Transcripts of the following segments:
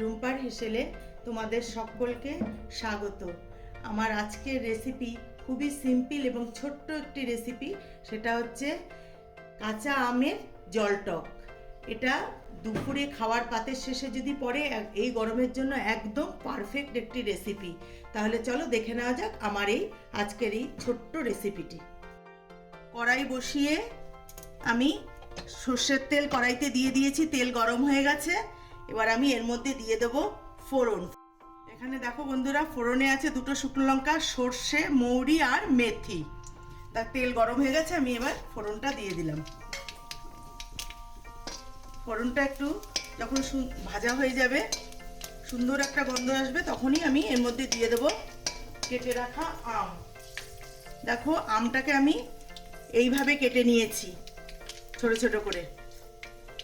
রুম্পার হেসেলে তোমাদের সকলকে স্বাগত। আমার আজকের রেসিপি খুবই সিম্পল এবং ছোট্ট একটি রেসিপি, সেটা হচ্ছে কাঁচা আমের জলটক। এটা দুপুরে খাওয়ার পাতের শেষে যদি পড়ে, এই গরমের জন্য একদম পারফেক্ট একটি রেসিপি। তাহলে চলো দেখে নেওয়া যাক আমার এই আজকের এই ছোট্ট রেসিপিটি। কড়াই বসিয়ে আমি সর্ষের তেল কড়াইতে দিয়ে দিয়েছি, তেল গরম হয়ে গেছে। এবার আমি এর মধ্যে দিয়ে দেব ফোড়ন। এখানে দেখো বন্ধুরা, ফোড়নে আছে দুটো শুকনো লঙ্কা, সর্ষে, মৌরি আর মেথি। তার তেল গরম হয়ে গেছে, আমি এবার ফোড়নটা দিয়ে দিলাম। ফোড়নটা একটু যখন ভাজা হয়ে যাবে, সুন্দর একটা গন্ধ আসবে, তখনই আমি এর মধ্যে দিয়ে দেব কেটে রাখা আম। দেখো আমটাকে আমি এইভাবে কেটে নিয়েছি ছোট ছোট করে,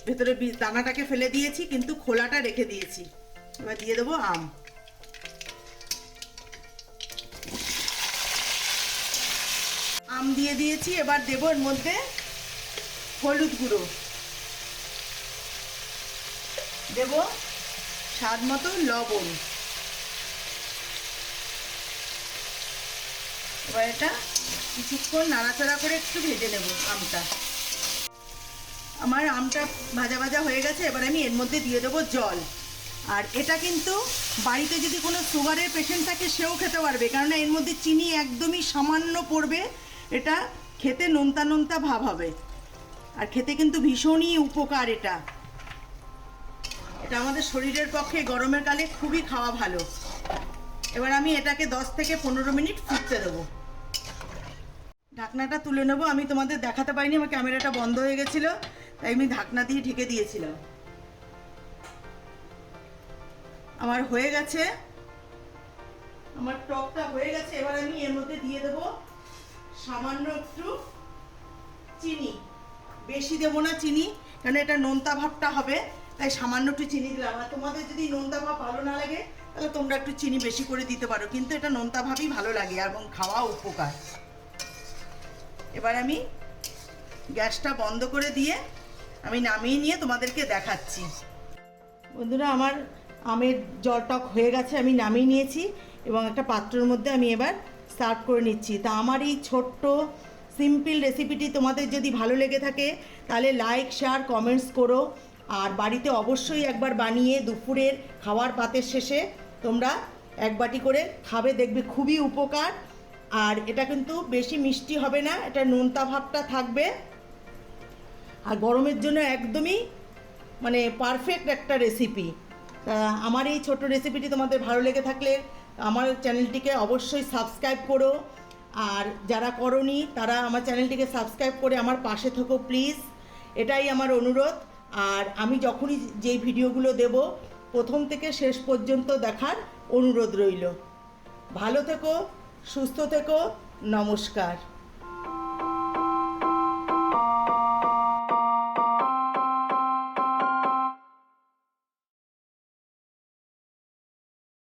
ভেতরে দানাটাকে ফেলে দিয়েছি কিন্তু খোলাটা রেখে দিয়েছি। এবার দিয়ে দেবো আম দিয়ে দিয়েছি। এবার দেবো এর মধ্যে হলুদ গুঁড়ো, দেব স্বাদ মতো লবণ। এবার এটা কিছুক্ষণ নাড়াচাড়া করে একটু ভেজে নেব আমটা। আমার আমটা ভাজা ভাজা হয়ে গেছে, এবার আমি এর মধ্যে দিয়ে দেবো জল। আর এটা কিন্তু বাড়িতে যদি কোনো সুগারের পেশেন্ট থাকে সেও খেতে পারবে, কেননা এর মধ্যে চিনি একদমই সামান্য পড়বে। এটা খেতে নোনতা নোনতা ভাব হবে, আর খেতে কিন্তু ভীষণই উপকার। এটা আমাদের শরীরের পক্ষে গরমের কালে খুবই খাওয়া ভালো। এবার আমি এটাকে 10 থেকে 15 মিনিট ফুটতে দেবো। ঢাকনাটা তুলে নেবো। আমি তোমাদের দেখাতে পারিনি, আমার ক্যামেরাটা বন্ধ হয়ে গেছিলো, তাই আমি ঢাকনা দিয়ে ঢেকে দিয়েছিলাম। আমার হয়ে গেছে, আমার টকটা হয়ে গেছে। এবার আমি এর মধ্যে দিয়ে দেবো সামান্য একটু চিনি। বেশি দেবো না চিনি, কারণ এটা নোনতা ভাবটা হবে, তাই সামান্য একটু চিনি দিলাম। আর তোমাদের যদি নোনতা ভাব ভালো না লাগে তাহলে তোমরা একটু চিনি বেশি করে দিতে পারো, কিন্তু এটা নোনতা ভাবই ভালো লাগে এবং খাওয়া উপকার। এবার আমি গ্যাসটা বন্ধ করে দিয়ে আমি নামিয়ে নিয়ে তোমাদেরকে দেখাচ্ছি। বন্ধুরা, আমার আমের জলটক হয়ে গেছে, আমি নামিয়ে নিয়েছি এবং একটা পাত্রের মধ্যে আমি এবার সার্ভ করে নিচ্ছি। তা আমার এই ছোট্ট সিম্পল রেসিপিটি তোমাদের যদি ভালো লেগে থাকে তাহলে লাইক, শেয়ার, কমেন্টস করো। আর বাড়িতে অবশ্যই একবার বানিয়ে দুপুরের খাওয়ার পাতের শেষে তোমরা এক বাটি করে খাবে, দেখবে খুবই উপকার। আর এটা কিন্তু বেশি মিষ্টি হবে না, এটা নোনতা ভাবটা থাকবে, আর গরমের জন্য একদমই মানে পারফেক্ট একটা রেসিপি। আমার এই ছোট রেসিপিটি তোমাদের ভালো লেগে থাকলে আমার চ্যানেলটিকে অবশ্যই সাবস্ক্রাইব করো, আর যারা করোনি তারা আমার চ্যানেলটিকে সাবস্ক্রাইব করে আমার পাশে থেকো প্লিজ, এটাই আমার অনুরোধ। আর আমি যখনই যেই ভিডিওগুলো দেব প্রথম থেকে শেষ পর্যন্ত দেখার অনুরোধ রইল। ভালো থেকো, সুস্থ থেকো, নমস্কার।